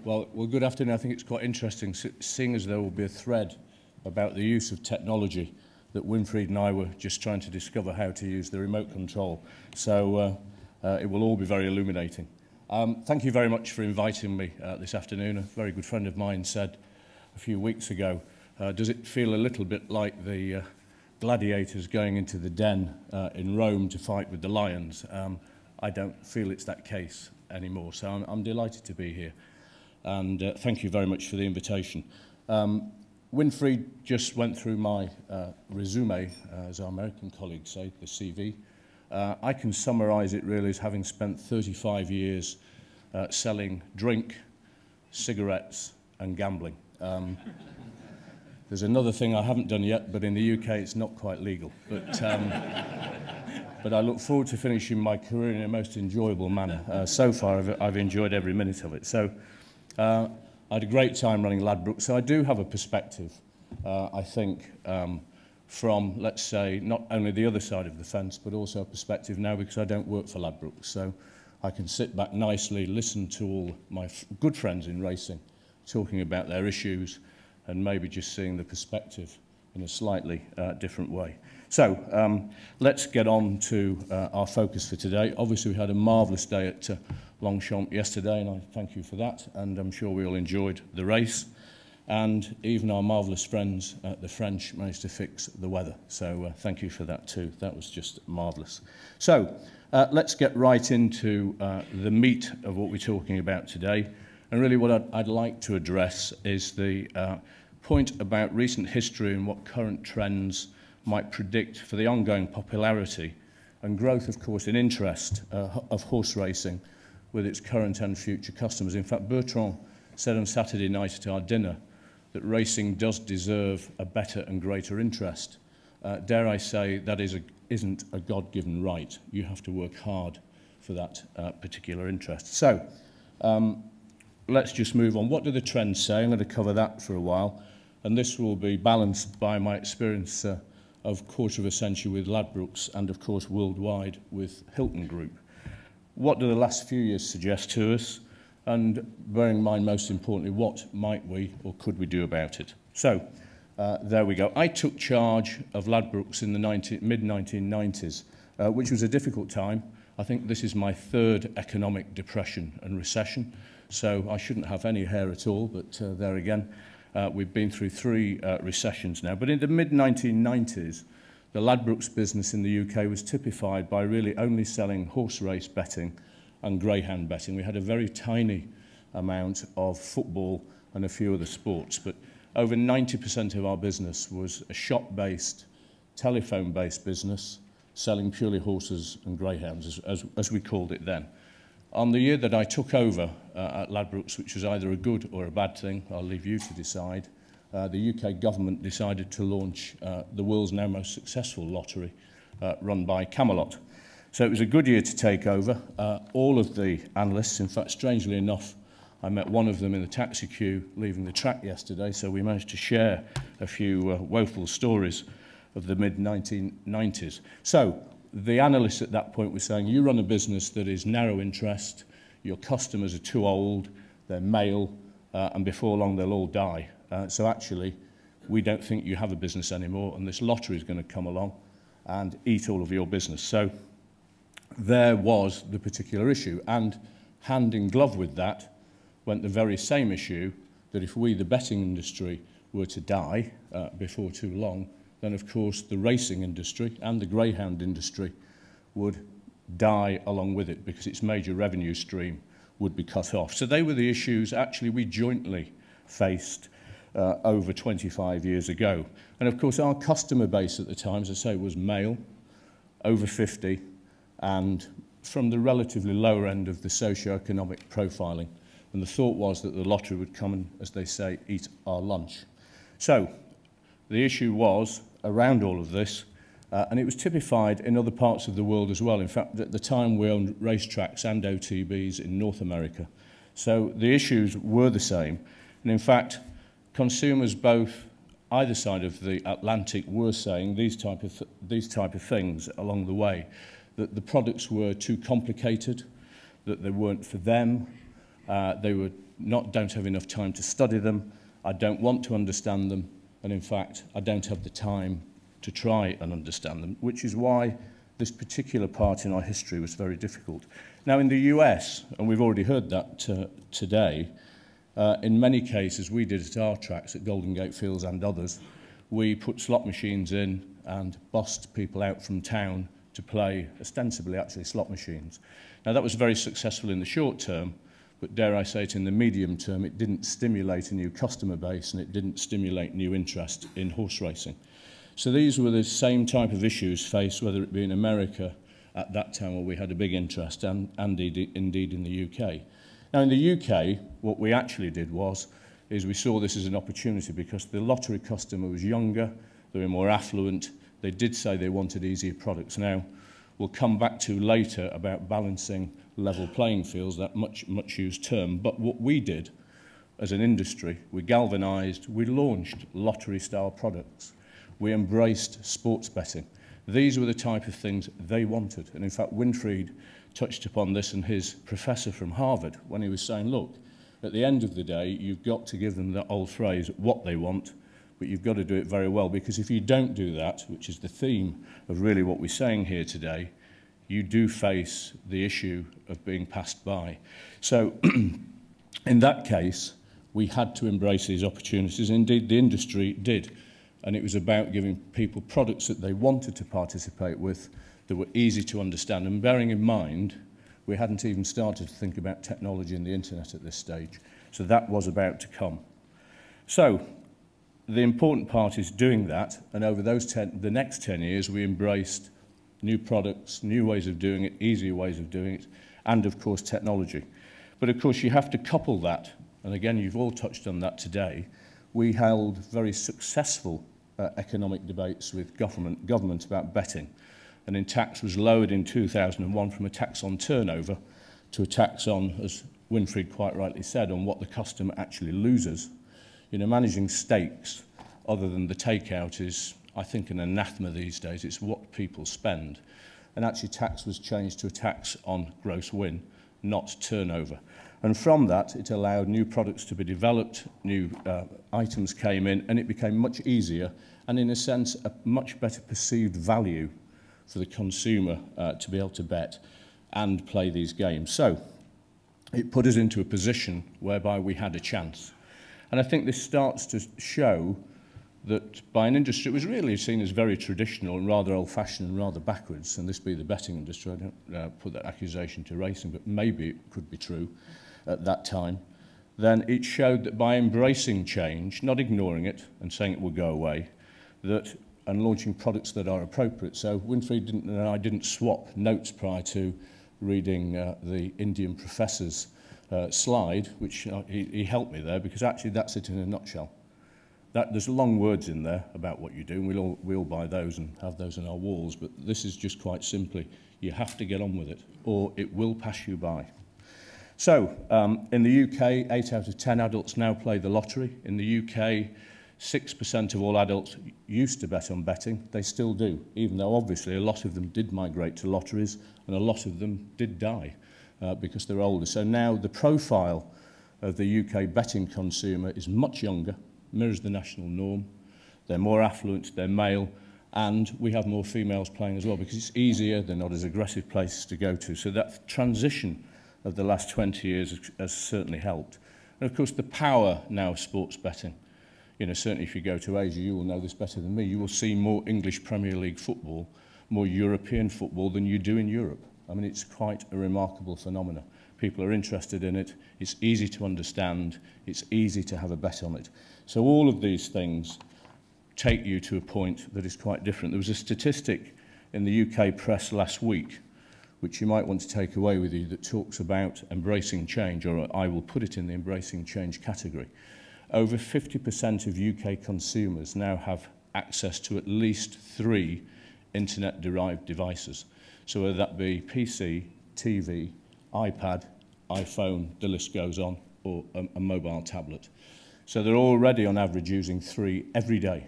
Well, good afternoon. I think it's quite interesting, seeing as there will be a thread about the use of technology that Winfried and I were just trying to discover how to use the remote control. So it will all be very illuminating. Thank you very much for inviting me this afternoon. A very good friend of mine said a few weeks ago, does it feel a little bit like the gladiators going into the den in Rome to fight with the lions? I don't feel it's that case anymore, so I'm delighted to be here. And thank you very much for the invitation. Winfried just went through my resume, as our American colleagues say, the CV. I can summarize it really as having spent 35 years selling drink, cigarettes, and gambling. There's another thing I haven't done yet, but in the UK it's not quite legal. But I look forward to finishing my career in a most enjoyable manner. So far, I've enjoyed every minute of it. So I had a great time running Ladbrokes. So I do have a perspective, I think, from, let's say, not only the other side of the fence, but also a perspective now because I don't work for Ladbrokes. So I can sit back nicely, listen to all my good friends in racing talking about their issues and maybe just seeing the perspective in a slightly different way. So let's get on to our focus for today. Obviously, we had a marvellous day at Longchamp yesterday, and I thank you for that, and I'm sure we all enjoyed the race. And even our marvellous friends at the French managed to fix the weather. So thank you for that too. That was just marvellous. So let's get right into the meat of what we're talking about today. And really what I'd like to address is the point about recent history and what current trends might predict for the ongoing popularity and growth, of course, in interest of horse racing with its current and future customers. In fact, Bertrand said on Saturday night at our dinner that racing does deserve a better and greater interest. Dare I say, that isn't a God-given right. You have to work hard for that particular interest. So let's just move on. What do the trends say? I'm going to cover that for a while. And this will be balanced by my experience of quarter of a century with Ladbrokes and, of course, worldwide with Hilton Group. What do the last few years suggest to us? And bearing in mind, most importantly, what might we or could we do about it? So there we go. I took charge of Ladbrokes in the mid-1990s, which was a difficult time. I think this is my third economic depression and recession, so I shouldn't have any hair at all, but there again, we've been through three recessions now. But in the mid-1990s, the Ladbrokes business in the UK was typified by really only selling horse race betting and greyhound betting. We had a very tiny amount of football and a few other sports, but over 90% of our business was a shop-based, telephone-based business, selling purely horses and greyhounds, as we called it then. On the year that I took over at Ladbrokes, which was either a good or a bad thing, I'll leave you to decide, the UK government decided to launch the world's now most successful lottery run by Camelot. So it was a good year to take over. All of the analysts, in fact, strangely enough, I met one of them in the taxi queue leaving the track yesterday, so we managed to share a few woeful stories of the mid-1990s. So the analysts at that point were saying, you run a business that is narrow interest, your customers are too old, they're male, and before long they'll all die. So actually, we don't think you have a business anymore, and this lottery is going to come along and eat all of your business. So there was the particular issue, and hand in glove with that went the very same issue that if we, the betting industry, were to die before too long, then of course the racing industry and the greyhound industry would die along with it because its major revenue stream would be cut off. So they were the issues actually we jointly faced over 25 years ago. And of course our customer base at the time, as I say, was male, over 50, and from the relatively lower end of the socio-economic profiling. And the thought was that the lottery would come and, as they say, eat our lunch. So the issue was around all of this, and it was typified in other parts of the world as well. In fact, at the time we owned racetracks and OTBs in North America. So the issues were the same. And in fact, consumers both either side of the Atlantic were saying these type of things along the way, that the products were too complicated, that they weren't for them, they were don't have enough time to study them, I don't want to understand them, and in fact, I don't have the time to try and understand them, which is why this particular part in our history was very difficult. Now, in the US, and we've already heard that today, in many cases, we did at our tracks, at Golden Gate Fields and others, we put slot machines in and bussed people out from town to play, ostensibly actually, slot machines. Now, that was very successful in the short term, but dare I say it, in the medium term, it didn't stimulate a new customer base and it didn't stimulate new interest in horse racing. So these were the same type of issues faced, whether it be in America at that time where we had a big interest and indeed in the UK. Now, in the UK, what we actually did is we saw this as an opportunity because the lottery customer was younger, they were more affluent, they did say they wanted easier products. Now, we'll come back to later about balancing level playing fields, that much used term, but what we did as an industry, we galvanised, we launched lottery-style products. We embraced sports betting. These were the type of things they wanted. And in fact, Winfried touched upon this and his professor from Harvard when he was saying, look, at the end of the day, you've got to give them that old phrase, what they want, but you've got to do it very well, because if you don't do that, which is the theme of really what we're saying here today, you do face the issue of being passed by. So in that case, we had to embrace these opportunities. Indeed, the industry did. And it was about giving people products that they wanted to participate with that were easy to understand. And bearing in mind, we hadn't even started to think about technology and the internet at this stage. So that was about to come. So the important part is doing that. And over the next 10 years, we embraced new products, new ways of doing it, easier ways of doing it, and of course, technology. But of course, you have to couple that. And again, you've all touched on that today. We held very successful economic debates with government about betting. And in tax was lowered in 2001 from a tax on turnover to a tax on, as Winfried quite rightly said, on what the customer actually loses. You know, managing stakes other than the takeout is, I think, an anathema these days. It's what people spend. And actually tax was changed to a tax on gross win, not turnover. And from that, it allowed new products to be developed, new items came in, and it became much easier, and in a sense, a much better perceived value for the consumer to be able to bet and play these games. So it put us into a position whereby we had a chance. And I think this starts to show that by an industry, it was really seen as very traditional and rather old-fashioned and rather backwards, and this be the betting industry. I don't put that accusation to racing, but maybe it could be true at that time. Then it showed that by embracing change, not ignoring it and saying it will go away, and launching products that are appropriate. So Winfried and I didn't swap notes prior to reading the Indian professor's slide, which he helped me there, because actually that's it in a nutshell. There's long words in there about what you do, and we all buy those and have those on our walls, but this is just quite simply, you have to get on with it, or it will pass you by. So, in the UK, 8 out of 10 adults now play the lottery. In the UK, 6% of all adults used to bet on betting. They still do, even though obviously a lot of them did migrate to lotteries, and a lot of them did die because they're older. So now the profile of the UK betting consumer is much younger, mirrors the national norm. They're more affluent, they're male, and we have more females playing as well because it's easier, they're not as aggressive places to go to. So that transition of the last 20 years has certainly helped. And of course, the power now of sports betting. You know, certainly if you go to Asia, you will know this better than me. You will see more English Premier League football, more European football than you do in Europe. I mean, it's quite a remarkable phenomenon. People are interested in it. It's easy to understand. It's easy to have a bet on it. So all of these things take you to a point that is quite different. There was a statistic in the UK press last week, which you might want to take away with you, that talks about embracing change, or I will put it in the embracing change category. Over 50% of UK consumers now have access to at least 3 internet-derived devices. So whether that be PC, TV, iPad, iPhone, the list goes on, or a mobile tablet. So they're already on average using 3 every day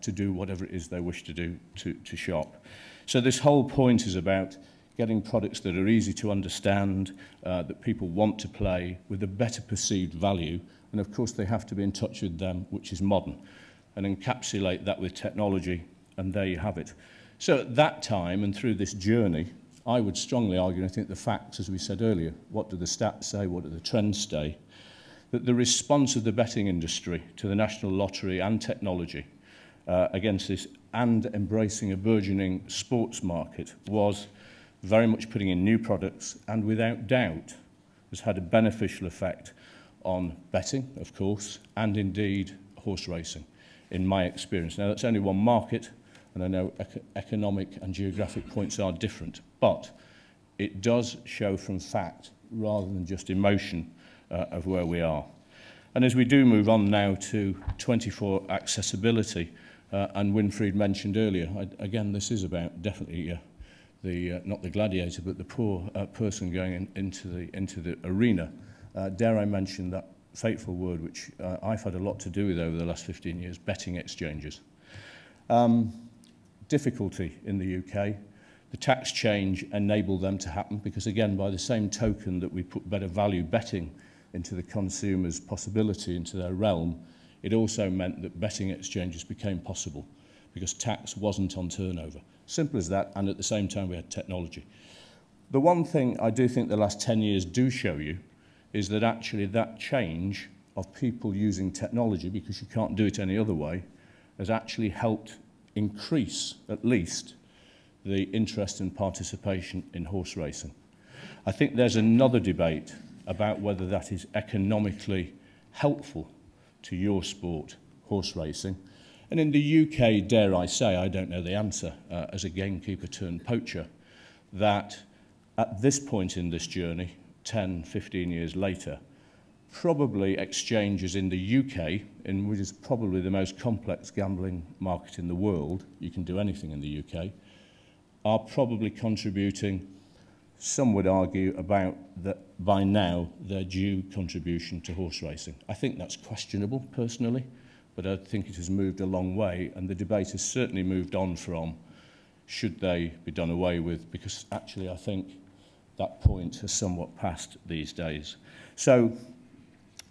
to do whatever it is they wish to do to shop. So this whole point is about getting products that are easy to understand, that people want to play with a better perceived value. And of course, they have to be in touch with them, which is modern, and encapsulate that with technology, and there you have it. So at that time and through this journey, I would strongly argue, and I think the facts, as we said earlier, what do the stats say, what do the trends say, that the response of the betting industry to the National Lottery and technology against this and embracing a burgeoning sports market was very much putting in new products, and without doubt has had a beneficial effect on betting, of course, and indeed horse racing, in my experience. Now, that's only one market, and I know economic and geographic points are different, but it does show from fact rather than just emotion of where we are. And as we do move on now to 24 accessibility, and Winfried mentioned earlier, again, this is about definitely not the gladiator, but the poor person going into the arena. Dare I mention that fateful word, which I've had a lot to do with over the last 15 years, betting exchanges. Difficulty in the UK. The tax change enabled them to happen because, again, by the same token that we put better value betting into the consumer's possibility, into their realm, it also meant that betting exchanges became possible because tax wasn't on turnover. Simple as that, and at the same time we had technology. The one thing I do think the last 10 years do show you is that actually that change of people using technology, because you can't do it any other way, has actually helped increase, at least, the interest and participation in horse racing. I think there's another debate about whether that is economically helpful to your sport, horse racing. And in the UK, dare I say, I don't know the answer, as a gamekeeper turned poacher, that at this point in this journey, 10, 15 years later, probably exchanges in the UK, in which is probably the most complex gambling market in the world, you can do anything in the UK, are probably contributing, some would argue, about that by now their due contribution to horse racing. I think that's questionable, personally, but I think it has moved a long way, and the debate has certainly moved on from should they be done away with, because actually I think that point has somewhat passed these days. So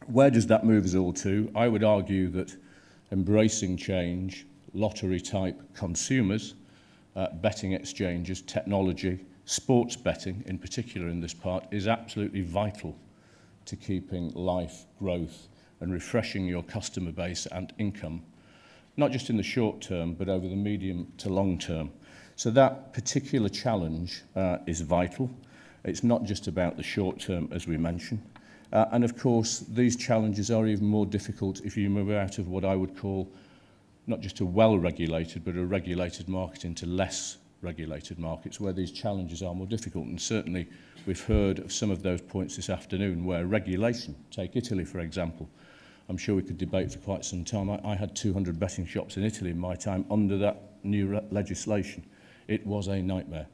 where does that move us all to? I would argue that embracing change, lottery-type consumers, betting exchanges, technology, sports betting in particular in this part, is absolutely vital to keeping life, growth, and refreshing your customer base and income, not just in the short term, but over the medium to long term. So that particular challenge is vital. It's not just about the short term, as we mentioned. And of course, these challenges are even more difficult if you move out of what I would call not just a well-regulated, but a regulated market into less regulated markets, where these challenges are more difficult. And certainly we've heard of some of those points this afternoon where regulation, take Italy for example, I'm sure we could debate for quite some time. I had 200 betting shops in Italy in my time under that new legislation. It was a nightmare.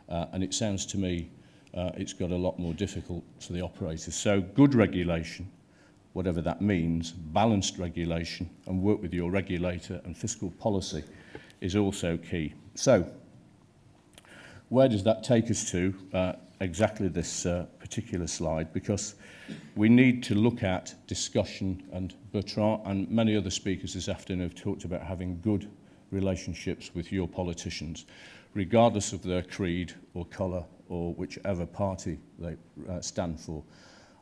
And it sounds to me it's got a lot more difficult for the operators. So good regulation, whatever that means, balanced regulation, and work with your regulator and fiscal policy is also key. So where does that take us to? Exactly this particular slide, because we need to look at discussion, and Bertrand and many other speakers this afternoon have talked about having good relationships with your politicians, regardless of their creed or colour or whichever party they stand for.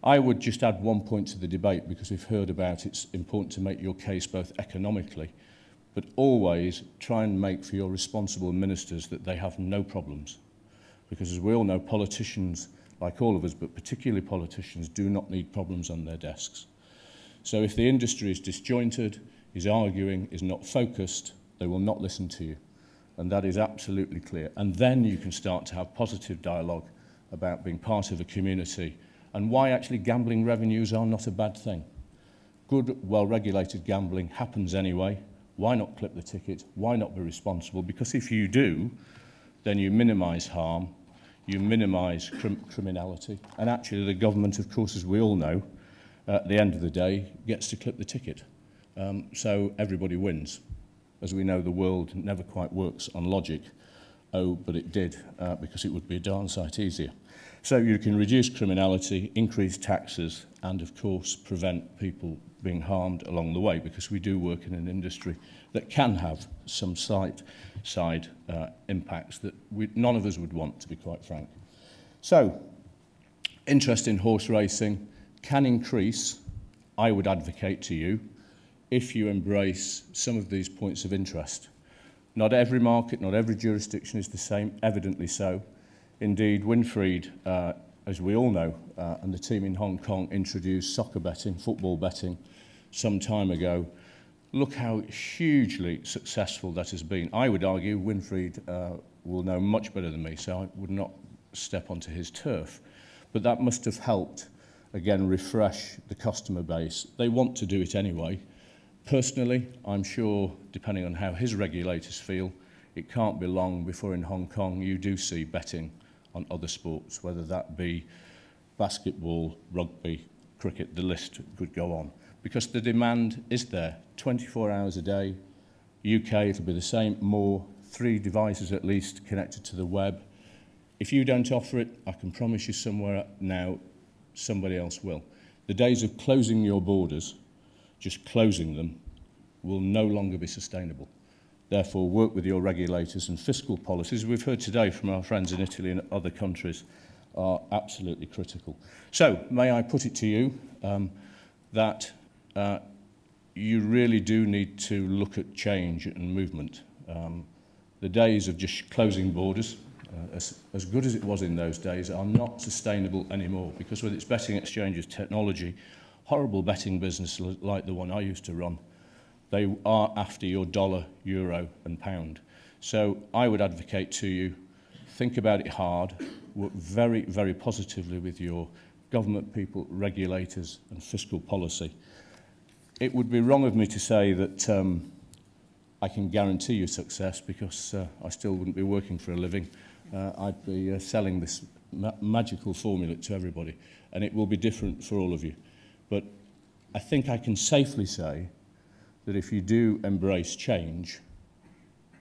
I would just add one point to the debate, because we've heard about it's important to make your case both economically, but always try and make for your responsible ministers that they have no problems. Because as we all know, politicians, like all of us, but particularly politicians, do not need problems on their desks. So if the industry is disjointed, is arguing, is not focused, they will not listen to you. And that is absolutely clear. And then you can start to have positive dialogue about being part of a community and why actually gambling revenues are not a bad thing. Good, well-regulated gambling happens anyway. Why not clip the ticket? Why not be responsible? Because if you do, then you minimise harm, you minimise criminality, and actually the government, of course, as we all know, at the end of the day, gets to clip the ticket. So everybody wins. As we know, the world never quite works on logic, Oh, but it did, because it would be a darn sight easier. So you can reduce criminality, increase taxes, and of course prevent people being harmed along the way, because we do work in an industry that can have some side impacts that none of us would want, to be quite frank. So, interest in horse racing can increase, I would advocate to you, if you embrace some of these points of interest. Not every market, not every jurisdiction is the same, evidently so. Indeed, Winfried, as we all know, and the team in Hong Kong introduced soccer betting, football betting, some time ago. Look how hugely successful that has been. I would argue Winfried will know much better than me, so I would not step onto his turf. But that must have helped, again, refresh the customer base. They want to do it anyway. Personally, I'm sure, depending on how his regulators feel, it can't be long before in Hong Kong you do see betting on other sports, whether that be basketball, rugby, cricket, the list could go on. Because the demand is there, 24 hours a day. UK, it'll be the same, more, 3 devices at least connected to the web. If you don't offer it, I can promise you somewhere now, somebody else will. The days of closing your borders, just closing them, will no longer be sustainable. Therefore, work with your regulators, and fiscal policies, we've heard today from our friends in Italy and other countries, are absolutely critical. So, may I put it to you that you really do need to look at change and movement. The days of just closing borders, as good as it was in those days, are not sustainable anymore, because with its betting exchanges, technology, horrible betting business like the one I used to run, they are after your dollar, euro and pound. So I would advocate to you, think about it hard, work very, very positively with your government people, regulators and fiscal policy. It would be wrong of me to say that I can guarantee you success, because I still wouldn't be working for a living. I'd be selling this magical formula to everybody, and it will be different for all of you. But I think I can safely say that if you do embrace change,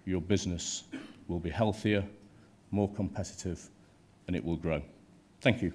your business will be healthier, more competitive, and it will grow. Thank you.